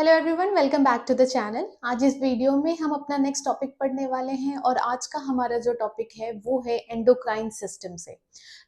Hello everyone, welcome back to the channel. आज इस video में हम अपना नेक्स्ट टॉपिक पढ़ने वाले हैं और आज का हमारा जो टॉपिक है वो है एंडोक्राइन सिस्टम से।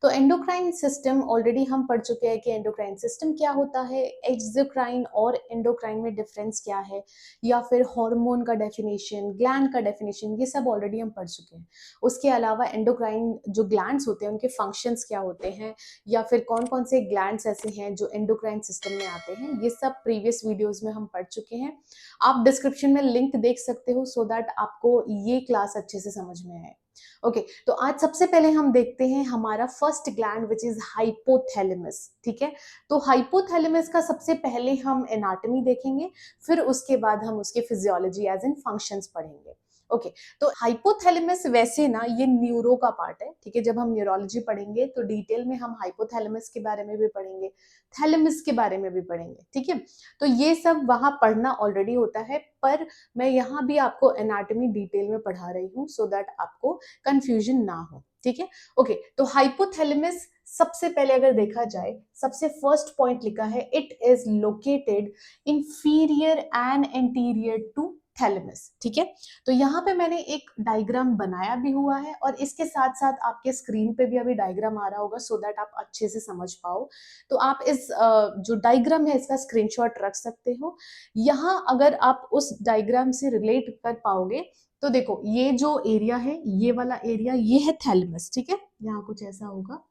तो एंडोक्राइन सिस्टम ऑलरेडी हम पढ़ चुके हैं कि एंडोक्राइन सिस्टम क्या होता है, एक्सोक्राइन और एंडोक्राइन में डिफरेंस क्या है, या फिर हार्मोन का डेफिनेशन, ग्लैंड का डेफिनेशन, ये सब ऑलरेडी हम पढ़ चुके हैं। उसके अलावा एंडोक्राइन जो ग्लैंड्स होते हैं उनके फंक्शंस क्या होते हैं, या फिर कौन कौन से ग्लैंड्स ऐसे हैं जो एंडोक्राइन सिस्टम में आते हैं, ये सब प्रीवियस वीडियोस में हम पढ़ चुके हैं। आप डिस्क्रिप्शन में लिंक देख सकते हो सो दैट आपको ये क्लास अच्छे से समझ में आए। ओके, तो आज सबसे पहले हम देखते हैं हमारा first gland which is hypothalamus. ठीक है, तो हाइपोथैलेमस का सबसे पहले हम एनाटॉमी देखेंगे, फिर उसके बाद हम उसके फिजियोलॉजी एज इन फंक्शंस पढ़ेंगे। ओके, तो हाइपोथैलेमस वैसे ना ये न्यूरो का पार्ट है। ठीक है, जब हम न्यूरोलॉजी पढ़ेंगे तो डिटेल में हम हाइपोथैलेमस के बारे में भी पढ़ेंगे, थैलेमस के बारे में भी पढ़ेंगे। ठीक है, तो ये सब वहां पढ़ना ऑलरेडी होता है, पर मैं यहाँ भी आपको एनाटॉमी डिटेल में पढ़ा रही हूँ सो दैट आपको कंफ्यूजन ना हो। ठीक है, ओके, तो हाइपोथैलेमस सबसे पहले अगर देखा जाए, सबसे फर्स्ट पॉइंट लिखा है, it is located inferior and anterior to thalamus. ठीक है, तो यहाँ पे मैंने एक डायग्राम बनाया भी हुआ है और इसके साथ साथ आपके स्क्रीन पे भी अभी डायग्राम आ रहा होगा सो दैट आप अच्छे से समझ पाओ। तो आप इस जो डायग्राम है इसका स्क्रीनशॉट रख सकते हो। यहाँ अगर आप उस डायग्राम से रिलेट कर पाओगे तो देखो, ये जो एरिया है, ये वाला एरिया, ये है थैलेमस। ठीक है, यहाँ कुछ ऐसा होगा।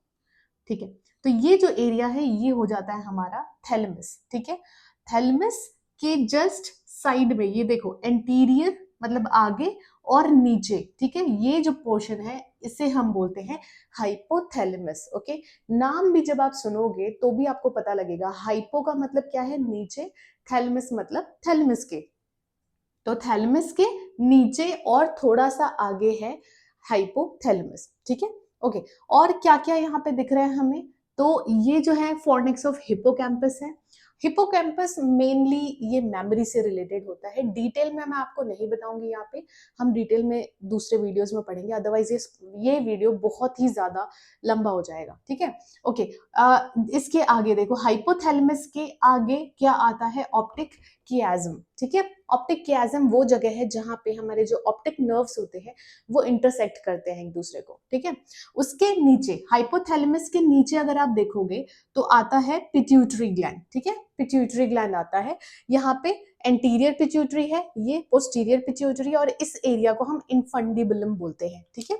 ठीक है, तो ये जो एरिया है ये हो जाता है हमारा थैलेमस। ठीक है, थैलेमस के जस्ट साइड में ये देखो, एंटीरियर मतलब आगे और नीचे। ठीक है, ये जो पोर्शन है इसे हम बोलते हैं हाइपोथैलेमस। ओके, नाम भी जब आप सुनोगे तो भी आपको पता लगेगा, हाइपो का मतलब क्या है, नीचे, थैलेमस मतलब थैलेमस के, तो थैलेमस के नीचे और थोड़ा सा आगे है हाइपोथैलेमस। ठीक है, ओके, और क्या क्या यहाँ पे दिख रहा है हमें, तो ये जो है फोर्निक्स ऑफ हिप्पोकैम्पस है। हिप्पोकैम्पस मेनली ये मेमोरी से रिलेटेड होता है। डिटेल में मैं आपको नहीं बताऊंगी, यहाँ पे हम डिटेल में दूसरे वीडियोस में पढ़ेंगे, अदरवाइज ये वीडियो बहुत ही ज्यादा लंबा हो जाएगा। ठीक है, ओके, इसके आगे देखो, हाइपोथैलेमस के आगे क्या आता है, ऑप्टिक कियाज्म। ठीक है, ऑप्टिक कियाज्म वो जगह है जहां पे हमारे जो ऑप्टिक नर्व्स होते हैं वो इंटरसेक्ट करते हैं एक दूसरे को। ठीक है, उसके नीचे, हाइपोथैलेमस के नीचे अगर आप देखोगे तो आता है पिट्यूटरी ग्लैंड। ठीक है, पिट्यूटरी ग्लैंड आता है यहाँ पे, एंटीरियर पिट्यूटरी है, ये पोस्टीरियर पिट्यूटरी, और इस एरिया को हम इनफंडिबुलम बोलते हैं। ठीक है,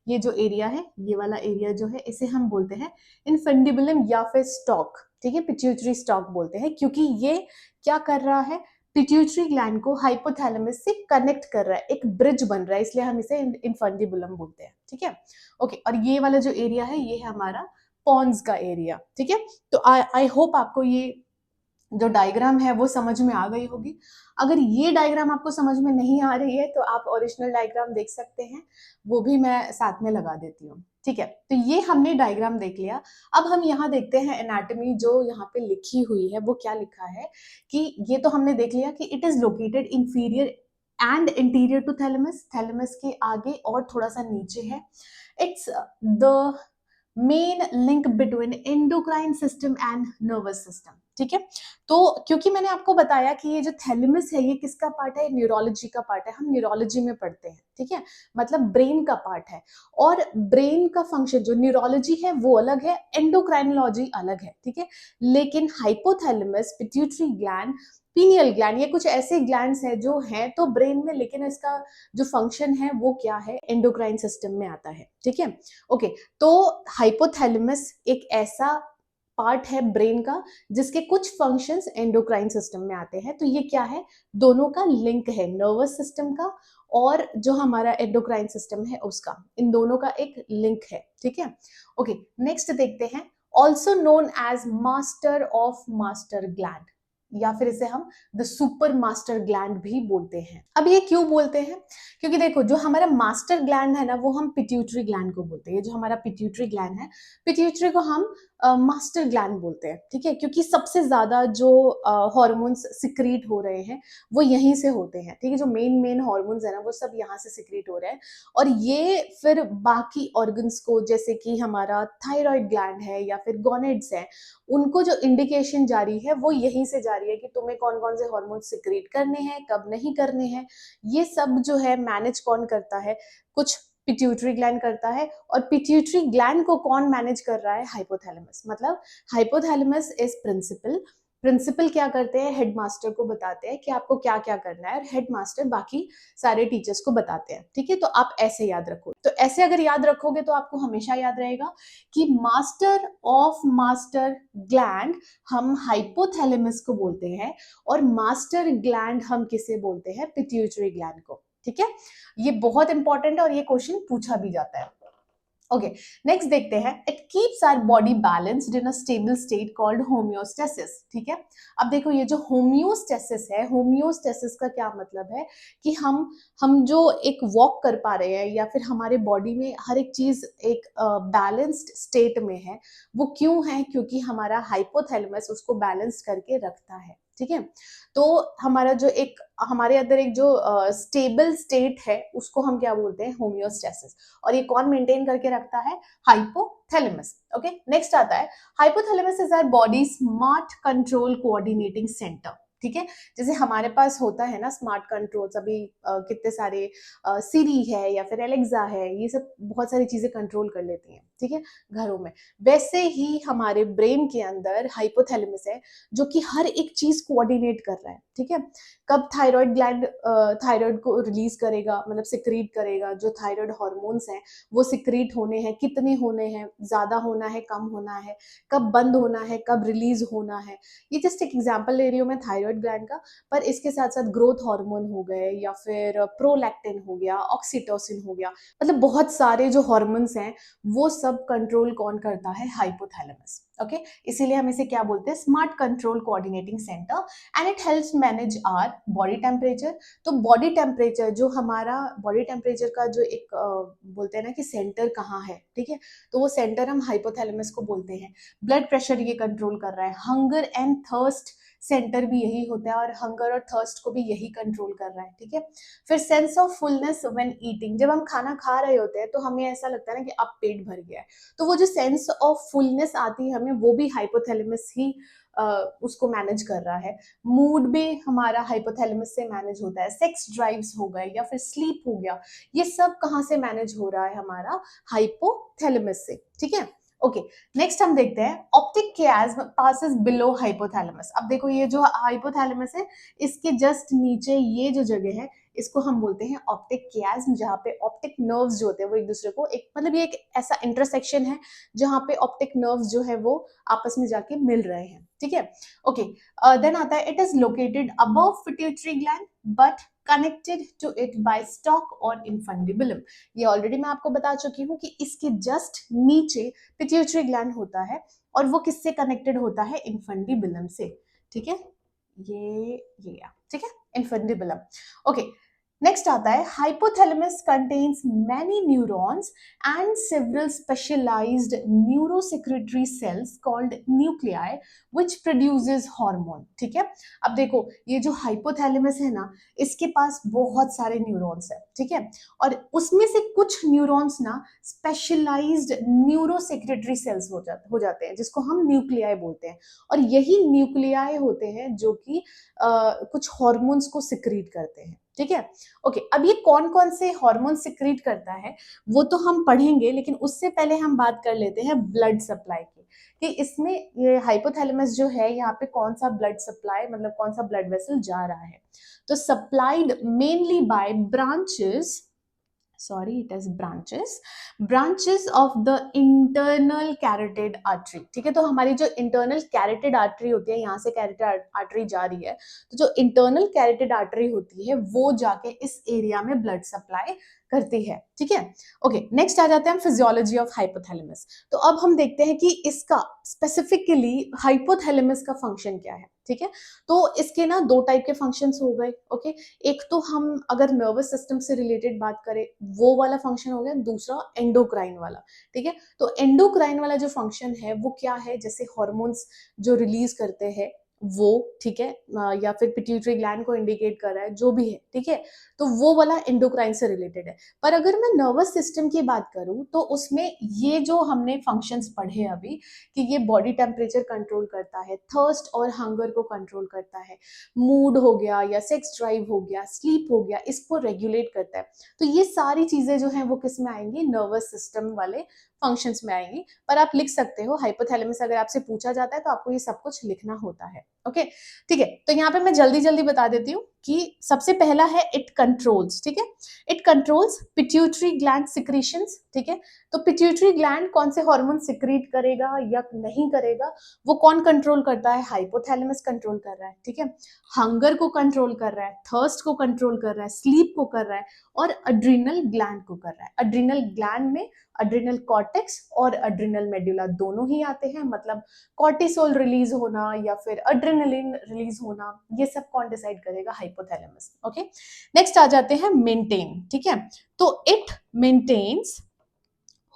ये जो एरिया है, ये वाला एरिया जो है, इसे हम बोलते हैं इनफंडिबुलम या फिर स्टॉक। ठीक है, पिट्यूटरी स्टॉक बोलते हैं क्योंकि ये क्या कर रहा है, पिट्यूटरी ग्लैंड को हाइपोथैलेमस से कनेक्ट कर रहा है, एक ब्रिज बन रहा है, इसलिए हम इसे इनफंडिबुलम बोलते हैं। ठीक है, ओके, और ये वाला जो एरिया है ये है हमारा पॉन्स का एरिया। ठीक है, तो आई होप आपको ये जो डायग्राम है वो समझ में आ गई होगी। अगर ये डायग्राम आपको समझ में नहीं आ रही है तो आप ओरिजिनल डायग्राम देख सकते हैं, वो भी मैं साथ में लगा देती हूँ। ठीक है, तो ये हमने डायग्राम देख लिया। अब हम यहाँ देखते हैं एनाटॉमी जो यहाँ पे लिखी हुई है वो क्या लिखा है, कि ये तो हमने देख लिया कि it is located inferior and interior to thalamus, thalamus के आगे और थोड़ा सा नीचे है। It's the main link between endocrine system and nervous system. ठीक है, तो क्योंकि मैंने आपको बताया कि ये जो थैलेमस है ये किसका पार्ट है, न्यूरोलॉजी का पार्ट है, हम न्यूरोलॉजी में पढ़ते हैं। ठीक है, मतलब ब्रेन का पार्ट है, और ब्रेन का फंक्शन जो न्यूरोलॉजी है वो अलग है, एंडोक्राइनोलॉजी अलग है। ठीक है, लेकिन hypothalamus, pituitary gland, pineal gland, ये कुछ ऐसे ग्लैंड्स हैं जो हैं तो ब्रेन में, लेकिन इसका जो फंक्शन है वो क्या है, एंडोक्राइन सिस्टम में आता है। ठीक है, ओके, तो हाइपोथैलेमस एक ऐसा पार्ट है ब्रेन का जिसके कुछ फंक्शंस एंडोक्राइन सिस्टम में आते हैं। तो ये क्या है, दोनों का लिंक है, नर्वस सिस्टम का और जो हमारा एंडोक्राइन सिस्टम है उसका, इन दोनों का एक लिंक है। ठीक है, ओके, नेक्स्ट देखते हैं, also known as master of master gland, या फिर इसे हम द सुपर मास्टर ग्लैंड भी बोलते हैं। अब ये क्यों बोलते हैं, क्योंकि देखो, जो हमारा मास्टर ग्लैंड है ना वो हम पिट्यूटरी ग्लैंड को बोलते हैं। ये जो हमारा पिट्यूटरी ग्लैंड है, पिट्यूटरी को हम मास्टर ग्लैंड बोलते हैं, ठीक है, क्योंकि सबसे ज्यादा जो हॉर्मोन्स सिक्रीट हो रहे हैं वो यहीं से होते हैं, ठीक है, जो मेन मेन हॉर्मोन्स है ना वो सब यहाँ से सिक्रीट हो रहे हैं, और ये फिर बाकी ऑर्गन्स को, जैसे कि हमारा थायराइड ग्लैंड है या फिर गोनेड्स है, उनको जो इंडिकेशन जारी है वो यहीं से जारी है कि तुम्हें कौन कौन से हॉर्मोन्स सिक्रीट करने हैं, कब नहीं करने हैं। ये सब जो है मैनेज कौन करता है, कुछ पिट्यूटरी ग्लैंड करता है, और पिट्यूटरी ग्लैंड को कौन मैनेज कर रहा है, हाइपोथैलेमस। मतलब हाइपोथैलेमस इज प्रिंसिपल, प्रिंसिपल क्या करते हैं, हेडमास्टर को बताते हैं कि आपको क्या क्या करना है, और हेडमास्टर बाकी सारे टीचर्स को बताते हैं, ठीक है। तो आप ऐसे याद रखो, तो ऐसे अगर याद रखोगे तो आपको हमेशा याद रहेगा कि मास्टर ऑफ मास्टर ग्लैंड हम हाइपोथैलेमस को बोलते हैं, और मास्टर ग्लैंड हम किसे बोलते हैं, पिट्यूटरी ग्लैंड को, ठीक है। ये बहुत इंपॉर्टेंट है और ये क्वेश्चन पूछा भी जाता है। ओके, नेक्स्ट देखते हैं, it keeps our body balanced in a stable state called homeostasis, ठीक है। अब देखो ये जो होम्योस्टेसिस है, होम्योस्टेसिस का क्या मतलब है कि हम जो एक वॉक कर पा रहे हैं या फिर हमारे बॉडी में हर एक चीज एक बैलेंस्ड स्टेट में है, वो क्यों है, क्योंकि हमारा हाइपोथैलेमस उसको बैलेंस करके रखता है, ठीक है। तो हमारा जो एक हमारे अंदर एक जो स्टेबल स्टेट है उसको हम क्या बोलते हैं, होम्योस्टेसिस, और ये कौन मेंटेन करके रखता है, हाइपोथैलेमस। ओके, नेक्स्ट आता है, hypothalamus is our body smart control coordinating centre, ठीक है। जैसे हमारे पास होता है ना स्मार्ट कंट्रोल्स, अभी कितने सारे सीरी है या फिर एलेक्सा है, ये सब बहुत सारी चीजें कंट्रोल कर लेती हैं, ठीक है, घरों में। वैसे ही हमारे ब्रेन के अंदर हाइपोथैलेमस है जो कि हर एक चीज कोऑर्डिनेट कर रहा है, ठीक है। कब थायराइड ग्लैंड थायराइड को रिलीज करेगा, मतलब सिक्रीट करेगा, जो थायराइड हार्मोन्स हैं वो सिक्रीट होने हैं, कितने होने हैं, ज्यादा होना है, कम होना है, कब बंद होना है, कब रिलीज होना है। ये जस्ट एक एग्जांपल ले रही हूँ मैं थायराइड ग्लैंड का, पर इसके साथ साथ ग्रोथ हार्मोन हो गए या फिर प्रोलैक्टिन हो गया, ऑक्सीटोसिन हो गया, मतलब बहुत सारे जो हार्मोन्स हैं वो सब कंट्रोल कौन करता है, हाइपोथैलेमस। ओके, इसीलिए हम इसे क्या बोलते हैं, smart control coordinating centre, and it helps manage our body temperature. तो बॉडी टेम्परेचर, जो हमारा बॉडी टेम्परेचर का जो एक बोलते हैं ना कि सेंटर कहाँ है, ठीक है, तो वो सेंटर हम हाइपोथैलेमस को बोलते हैं। ब्लड प्रेशर ये कंट्रोल कर रहा है, हंगर एंड थर्स्ट सेंटर भी यही होता है, और हंगर और थर्स्ट को भी यही कंट्रोल कर रहा है, ठीक है। फिर sense of fullness when eating, जब हम खाना खा रहे होते हैं तो हमें ऐसा लगता है ना कि अब पेट भर गया है, तो वो जो सेंस ऑफ फुलनेस आती है हमें, वो भी हाइपोथैलेमस ही उसको मैनेज कर रहा है। मूड भी हमारा हाइपोथैलेमस से मैनेज होता है, सेक्स ड्राइव्स हो गए या फिर स्लीप हो गया, ये सब कहाँ से मैनेज हो रहा है, हमारा हाइपोथैलेमस से, ठीक है। ओके, नेक्स्ट हम देखते हैं, ऑप्टिक कियाज्म पासेस बिलो हाइपोथैलेमस। अब देखो ये जो हाइपोथैलेमस है इसके जस्ट नीचे ये जो जगह है इसको हम बोलते हैं ऑप्टिक कियाज्म, जहाँ पे ऑप्टिक नर्व्स जो होते हैं वो एक दूसरे को एक, मतलब ये एक ऐसा इंटरसेक्शन है जहाँ पे ऑप्टिक नर्व्स जो है वो आपस में जाके मिल रहे हैं, ठीक है। ओके, देन आता है, it is located above pituitary gland but connected to it by stalk और इन्फंडिबुलम। ये ऑलरेडी मैं आपको बता चुकी हूँ कि इसके जस्ट नीचे पिट्यूटरी ग्लैंड होता है, और वो किससे कनेक्टेड होता है, इन्फंडिबुलम से, ठीक है, ये ठीक है, इन्फंडिबुलम। ओके, नेक्स्ट आता है, hypothalamus contains many neurons and several specialised neurosecretory cells called nuclei which produces hormone, ठीक है। अब देखो ये जो हाइपोथैलेमस है ना, इसके पास बहुत सारे न्यूरॉन्स है, ठीक है, और उसमें से कुछ न्यूरॉन्स ना स्पेशलाइज्ड न्यूरोसेक्रेटरी सेल्स हो जाते हैं, जिसको हम न्यूक्लियाई बोलते हैं, और यही न्यूक्लियाई होते हैं जो कि कुछ हॉर्मोन्स को सिक्रीट करते हैं, ठीक है। ओके, अब ये कौन कौन से हार्मोन सिक्रीट करता है वो तो हम पढ़ेंगे, लेकिन उससे पहले हम बात कर लेते हैं ब्लड सप्लाई की, कि इसमें ये हाइपोथैलेमस जो है यहाँ पे कौन सा ब्लड सप्लाई, मतलब कौन सा ब्लड वेसल जा रहा है। तो supplied mainly by branches, sorry it is branches of the internal carotid artery, ठीक है। तो हमारी जो इंटरनल कैरोटिड आर्टरी होती है, यहाँ से कैरोटिड आर्टरी जा रही है, तो जो इंटरनल कैरोटिड आर्टरी होती है वो जाके इस एरिया में ब्लड सप्लाई करती है, ठीक है। ओके, नेक्स्ट आ जाते हैं हम फिजियोलॉजी ऑफ हाइपोथैलेमस। तो अब हम देखते हैं कि इसका स्पेसिफिकली हाइपोथैलेमस का फंक्शन क्या है। ठीक है। तो इसके ना दो टाइप के फंक्शंस हो गए, ओके। एक तो हम अगर नर्वस सिस्टम से रिलेटेड बात करें वो वाला फंक्शन हो गया, दूसरा एंडोक्राइन वाला, ठीक है। तो एंडोक्राइन वाला जो फंक्शन है वो क्या है, जैसे हॉर्मोन्स जो रिलीज करते हैं वो, ठीक है, या फिर पिट्यूटरी ग्लैंड को इंडिकेट कर रहा है, जो भी है, ठीक है। तो वो वाला एंडोक्राइन से रिलेटेड है। पर अगर मैं नर्वस सिस्टम की बात करूं तो उसमें ये जो हमने फंक्शंस पढ़े अभी, कि ये बॉडी टेम्परेचर कंट्रोल करता है, थर्स्ट और हंगर को कंट्रोल करता है, मूड हो गया या सेक्स ड्राइव हो गया, स्लीप हो गया, इसको रेगुलेट करता है। तो ये सारी चीजें जो हैं वो किस में आएंगी, नर्वस सिस्टम वाले फंक्शंस में आएंगी। पर आप लिख सकते हो हाइपोथैलेमस, अगर आपसे पूछा जाता है तो आपको ये सब कुछ लिखना होता है, ओके। ठीक है, तो यहाँ पे मैं जल्दी जल्दी बता देती हूँ कि सबसे पहला है इट कंट्रोल्स, ठीक है। It controls pituitary gland secretions, ठीक है। तो पिट्यूटरी ग्लैंड कौन से हार्मोन सिक्रीट करेगा या नहीं करेगा, वो कौन कंट्रोल करता है, हाइपोथैलेमस कंट्रोल कर रहा है, ठीक है। हंगर को कंट्रोल कर रहा है, थर्स्ट को कंट्रोल कर रहा है, स्लीप को कर रहा है, और अड्रीनल ग्लैंड को कर रहा है। अड्रीनल ग्लैंड में अड्रीनल कॉर्टेक्स और अड्रीनल मेडुला दोनों ही आते हैं, मतलब कॉर्टिसोल रिलीज होना या फिर अड्रेनलिन रिलीज होना, ये सब कौन डिसाइड करेगा, हाइपोथैलेमस, ओके। नेक्स्ट आ जाते हैं मेंटेन, ठीक है। तो इट मेंटेन्स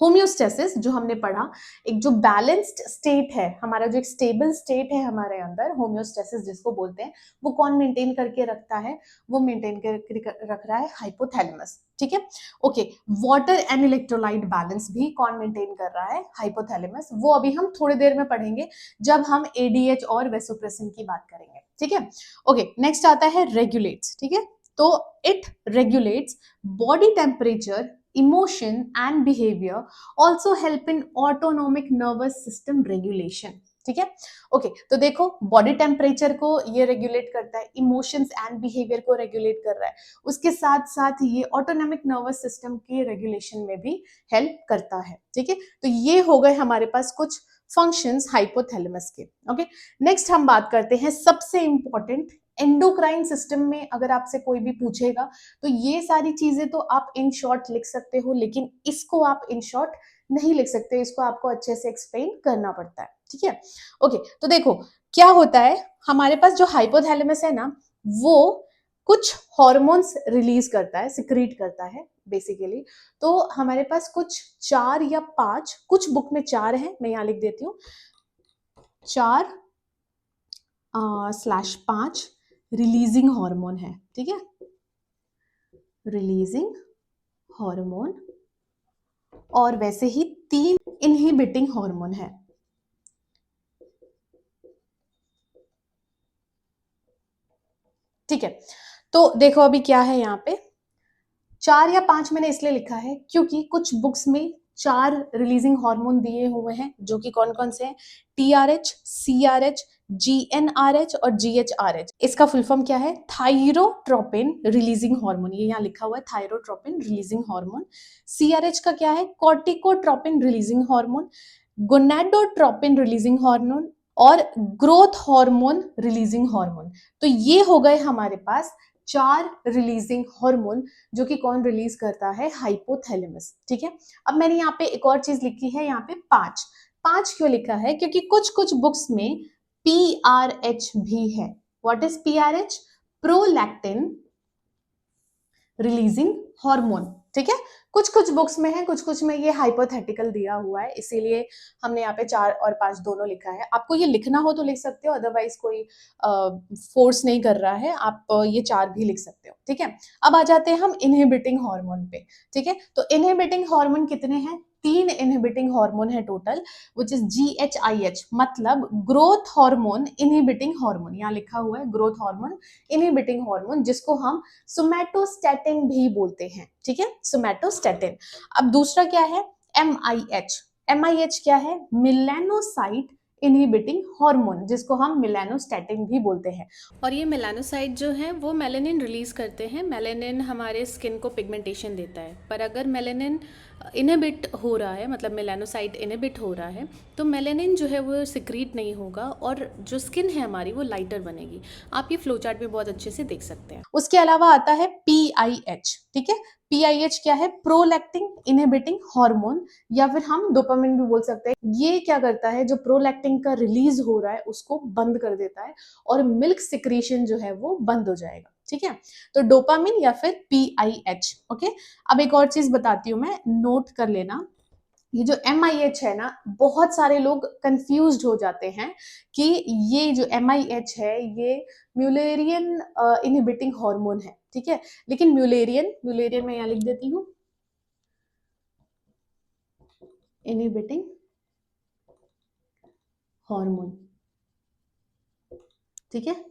होम्योस्टेसिस, जो हमने पढ़ा, एक जो बैलेंस्ड स्टेट है हमारा, जो एक स्टेबल स्टेट है हमारे अंदर, होम्योस्टेसिस जिसको बोलते हैं, वो कौन मेंटेन करके रखता है, वो मेंटेन करके रख रहा है हाइपोथैलेमस, ठीक है, okay. Water and electrolyte balance भी कौन मेंटेन कर रहा है, हाइपोथैलेमस। वो अभी हम थोड़ी देर में पढ़ेंगे जब हम एडीएच और वेसोप्रेसिन की बात करेंगे, ठीक है, ओके। नेक्स्ट आता है रेगुलेट्स, ठीक है। तो it regulates body temperature, emotion and behavior, also help in autonomic nervous system regulation, ठीक है, ओके। तो देखो बॉडी टेम्परेचर को ये रेगुलेट करता है, इमोशंस एंड बिहेवियर को रेगुलेट कर रहा है, उसके साथ साथ ये ऑटोनॉमिक नर्वस सिस्टम के रेगुलेशन में भी हेल्प करता है, ठीक है। तो ये हो गए हमारे पास कुछ फंक्शंस हाइपोथैलेमस के, ओके। नेक्स्ट हम बात करते हैं सबसे इंपॉर्टेंट एंडोक्राइन सिस्टम में। अगर आपसे कोई भी पूछेगा तो ये सारी चीजें तो आप इन शॉर्ट लिख सकते हो, लेकिन इसको आप इन शॉर्ट नहीं लिख सकते, इसको आपको अच्छे से एक्सप्लेन करना पड़ता है, ठीक है, ओके। तो देखो क्या होता है, हमारे पास जो हाइपोथैलेमस है ना, वो कुछ हॉर्मोन्स रिलीज करता है, सिक्रीट करता है बेसिकली। तो हमारे पास कुछ 4 या 5, कुछ बुक में 4 है, मैं यहाँ लिख देती हूँ, 4/5 रिलीजिंग हार्मोन है, ठीक है, रिलीजिंग हार्मोन, और वैसे ही 3 इनहिबिटिंग हार्मोन है, ठीक है। तो देखो अभी क्या है यहाँ पे, 4 या 5 मैंने इसलिए लिखा है क्योंकि कुछ बुक्स में 4 रिलीजिंग हार्मोन दिए हुए हैं, जो कि कौन कौन से हैं, टीआरएच, सीआरएच, जीएनआरएच और जीएचआरएच। इसका फुल फॉर्म क्या है, थायरोट्रोपिन रिलीजिंग हार्मोन, ये यहाँ लिखा हुआ है, थायरोट्रोपिन रिलीजिंग हार्मोन। सीआरएच का क्या है, corticotropin releasing hormone, gonadotropin releasing hormone, और ग्रोथ हार्मोन रिलीजिंग हार्मोन। तो ये हो गए हमारे पास 4 रिलीजिंग हार्मोन, जो कि कौन रिलीज करता है, हाइपोथैलेमस, ठीक है। अब मैंने यहाँ पे एक और चीज लिखी है, यहाँ पे 5 क्यों लिखा है, क्योंकि कुछ कुछ बुक्स में पीआरएच भी है। What is PRH, prolactin releasing hormone, ठीक है। कुछ कुछ बुक्स में है, कुछ कुछ में ये हाइपोथेटिकल दिया हुआ है, इसीलिए हमने यहाँ पे 4 और 5 दोनों लिखा है। आपको ये लिखना हो तो लिख सकते हो, अदरवाइज कोई फोर्स नहीं कर रहा है, आप ये 4 भी लिख सकते हो, ठीक है। अब आ जाते हैं हम इनहिबिटिंग हार्मोन पे, ठीक है। तो इनहिबिटिंग हार्मोन कितने हैं, 3 इनहिबिटिंग हार्मोन है टोटल, विच इज GHIH, मतलब ग्रोथ हार्मोन इनहिबिटिंग हार्मोन, यहाँ लिखा हुआ है ग्रोथ हार्मोन इनहिबिटिंग हार्मोन, जिसको हम सोमैटोस्टैटिन भी बोलते हैं, ठीक है, सोमैटोस्टैटिन। अब दूसरा क्या है, MIH क्या है, मेलानोसाइट इनहिबिटिंग हार्मोन, जिसको हम मेलानोस्टैटिन भी बोलते हैं। और ये मेलानोसाइट जो है वो मेलानिन रिलीज करते हैं। मेलानिन हमारे स्किन को पिगमेंटेशन देता है, पर अगर मेलानिन इनहिबिट हो रहा है, मतलब मेलानोसाइट इनहिबिट हो रहा है, तो मेलेनिन जो है वो सिक्रीट नहीं होगा और जो स्किन है हमारी वो लाइटर बनेगी। आप ये फ्लो चार्ट में बहुत अच्छे से देख सकते हैं। उसके अलावा आता है PIH, ठीक है। PIH क्या है? प्रोलैक्टिन इनहिबिटिंग हार्मोन, या फिर हम डोपामिन भी बोल सकते हैं। ये क्या करता है, जो प्रोलैक्टिन का रिलीज हो रहा है उसको बंद कर देता है और मिल्क सिक्रीशन जो है वो बंद हो जाएगा, ठीक है। तो डोपामिन या फिर PIH, ओके। अब एक और चीज बताती हूँ मैं, नोट कर लेना। ये जो MIH है ना, बहुत सारे लोग कंफ्यूज्ड हो जाते हैं कि ये जो MIH है ये म्यूलेरियन इनहिबिटिंग हार्मोन है, ठीक है। लेकिन म्यूलेरियन म्यूलेरियन मैं यहाँ लिख देती हूँ, इनहिबिटिंग हार्मोन, ठीक है।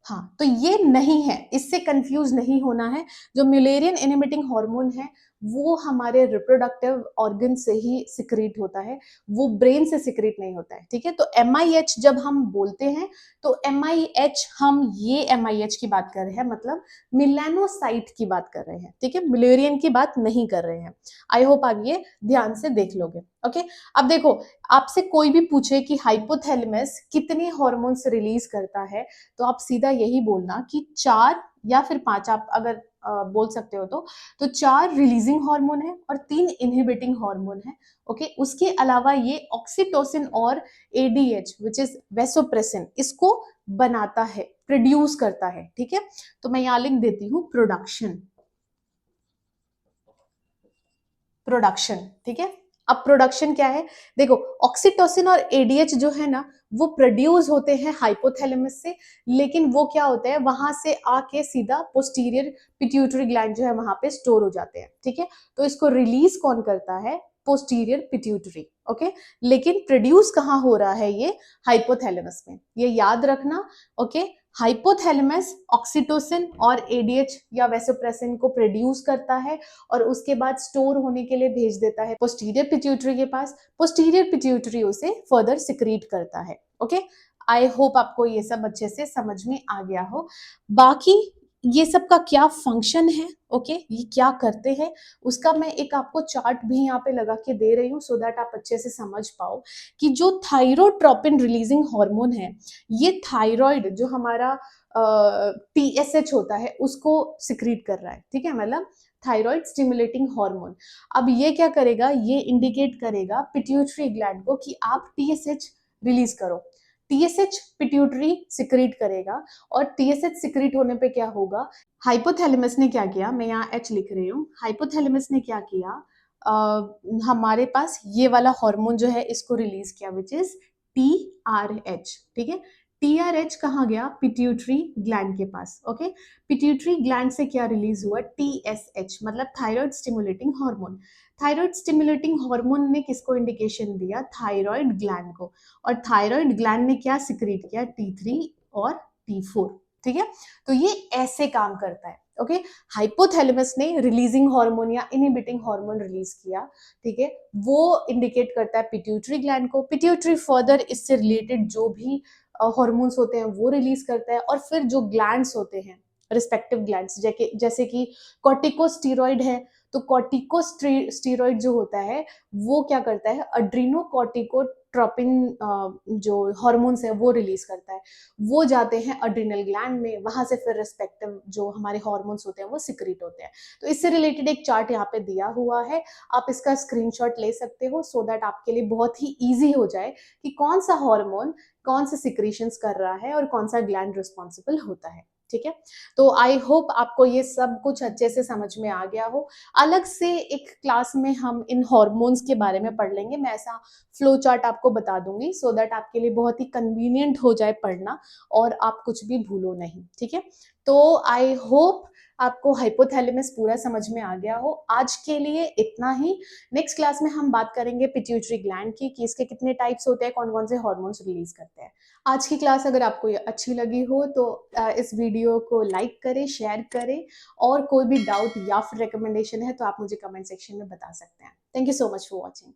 हाँ, तो ये नहीं है, इससे कंफ्यूज नहीं होना है। जो म्यूलेरियन इनहिबिटिंग हार्मोन है वो हमारे रिप्रोडक्टिव ऑर्गन से ही सिक्रीट होता है, वो ब्रेन से सिक्रीट नहीं होता है, ठीक है। तो MIH जब हम बोलते हैं तो MIH, हम ये MIH की बात कर रहे हैं, मतलब मिलानोसाइट की बात कर रहे हैं, ठीक है। म्यूलेरियन की बात नहीं कर रहे हैं। आई होप आप ये ध्यान से देख लोगे, ओके। अब देखो, आपसे कोई भी पूछे कि हाइपोथैलेमस कितने हॉर्मोन्स रिलीज करता है, तो आप सीधा यही बोलना कि 4 या फिर 5, आप अगर बोल सकते हो तो 4 रिलीजिंग हार्मोन है और 3 इनहिबिटिंग हार्मोन है, ओके। उसके अलावा ये ऑक्सीटोसिन और ADH विच इज वेसोप्रेसिन, इसको बनाता है, प्रोड्यूस करता है, ठीक है। तो मैं यहां लिख देती हूँ प्रोडक्शन, प्रोडक्शन, ठीक है। अब प्रोडक्शन क्या है? देखो, ऑक्सीटोसिन और ADH जो है ना, वो प्रोड्यूस होते हैं हाइपोथैलेमस से, लेकिन वो क्या होता है, वहां से आके सीधा पोस्टीरियर पिट्यूटरी ग्लैंड जो है वहां पे स्टोर हो जाते हैं, ठीक है। तो इसको रिलीज कौन करता है? Posterior pituitary, okay. लेकिन प्रोड्यूस कहाँ हो रहा है? ये हाइपोथैलेमस में, ये याद रखना, ओके। हाइपोथैलेमस ऑक्सीटोसिन और ADH या वेसोप्रेसिन को प्रोड्यूस करता है और उसके बाद स्टोर होने के लिए भेज देता है पोस्टीरियर पिट्यूटरी के पास। पोस्टीरियर पिट्यूटरी उसे फर्दर सिक्रीट करता है, ओके। आई होप आपको ये सब अच्छे से समझ में आ गया हो। बाकी ये सब का क्या फंक्शन है, ओके, ये क्या करते हैं, उसका मैं एक आपको चार्ट भी यहाँ पे लगा के दे रही हूँ, सो दैट आप अच्छे से समझ पाओ कि जो थायरोट्रोपिन रिलीजिंग हार्मोन है, ये थायराइड जो हमारा TSH होता है उसको सिक्रीट कर रहा है, ठीक है, मतलब थायराइड स्टिमुलेटिंग हार्मोन। अब ये क्या करेगा? ये इंडिकेट करेगा पिट्यूटरी ग्लैंड को कि आप TSH रिलीज करो। TSH पिट्यूटरी सिक्रीट करेगा और TSH सिक्रीट होने पे क्या होगा? हाइपोथैलेमस ने क्या किया, मैं यहाँ H लिख रही हूँ, हाइपोथैलेमस ने क्या किया, हमारे पास ये वाला हार्मोन जो है इसको रिलीज किया, विच इज TRH, ठीक है। TRH कहाँ गया? पिट्यूटरी ग्लैंड के पास, ओके। पिट्यूटरी ग्लैंड से क्या रिलीज हुआ? TSH, मतलब thyroid stimulating hormone. Thyroid stimulating hormone ने किसको इंडिकेशन दिया? थायराइड ग्लैंड को। और थायराइड ग्लैंड ने क्या सिक्रीट किया? T3 और T4, ठीक है। तो ये ऐसे काम करता है, ओके। हाइपोथैलेमस ने रिलीजिंग हार्मोन या इनहिबिटिंग हार्मोन रिलीज किया, ठीक है। वो इंडिकेट करता है पिट्यूटरी ग्लैंड को, पिट्यूटरी फर्दर इससे रिलेटेड जो भी हार्मोन्स होते हैं वो रिलीज करता है, और फिर जो ग्लैंड्स होते हैं, रिस्पेक्टिव ग्लैंड्स, जैसे कि कॉर्टिकोस्टेरॉइड है, तो कॉर्टिकोस्टेरॉइड जो होता है वो क्या करता है? अड्रीनोकॉर्टिकोट्रोपिन जो हार्मोन्स है वो रिलीज करता है, वो जाते हैं अड्रिनल ग्लैंड में, वहां से फिर रिस्पेक्टिव जो हमारे हार्मोन्स होते हैं वो सिक्रीट होते हैं। तो इससे रिलेटेड एक चार्ट यहाँ पे दिया हुआ है, आप इसका स्क्रीनशॉट ले सकते हो, सो दैट आपके लिए बहुत ही ईजी हो जाए कि कौन सा हार्मोन कौन से सिक्रीशंस कर रहा है और कौन सा ग्लैंड रिस्पॉन्सिबल होता है, ठीक है। तो आई होप आपको ये सब कुछ अच्छे से समझ में आ गया हो। अलग से एक क्लास में हम इन हार्मोन्स के बारे में पढ़ लेंगे, मैं ऐसा फ्लो चार्ट आपको बता दूंगी, सो दैट आपके लिए बहुत ही कन्वीनियंट हो जाए पढ़ना और आप कुछ भी भूलो नहीं, ठीक है। तो आई होप आपको हाइपोथैलेमस पूरा समझ में आ गया हो। आज के लिए इतना ही। नेक्स्ट क्लास में हम बात करेंगे पिट्यूटरी ग्लैंड की, कि इसके कितने टाइप्स होते हैं, कौन कौन से हार्मोन्स रिलीज करते हैं। आज की क्लास अगर आपको ये अच्छी लगी हो तो इस वीडियो को लाइक करें, शेयर करें, और कोई भी डाउट या फिर रिकमेंडेशन है तो आप मुझे कमेंट सेक्शन में बता सकते हैं। Thank you so much for watching.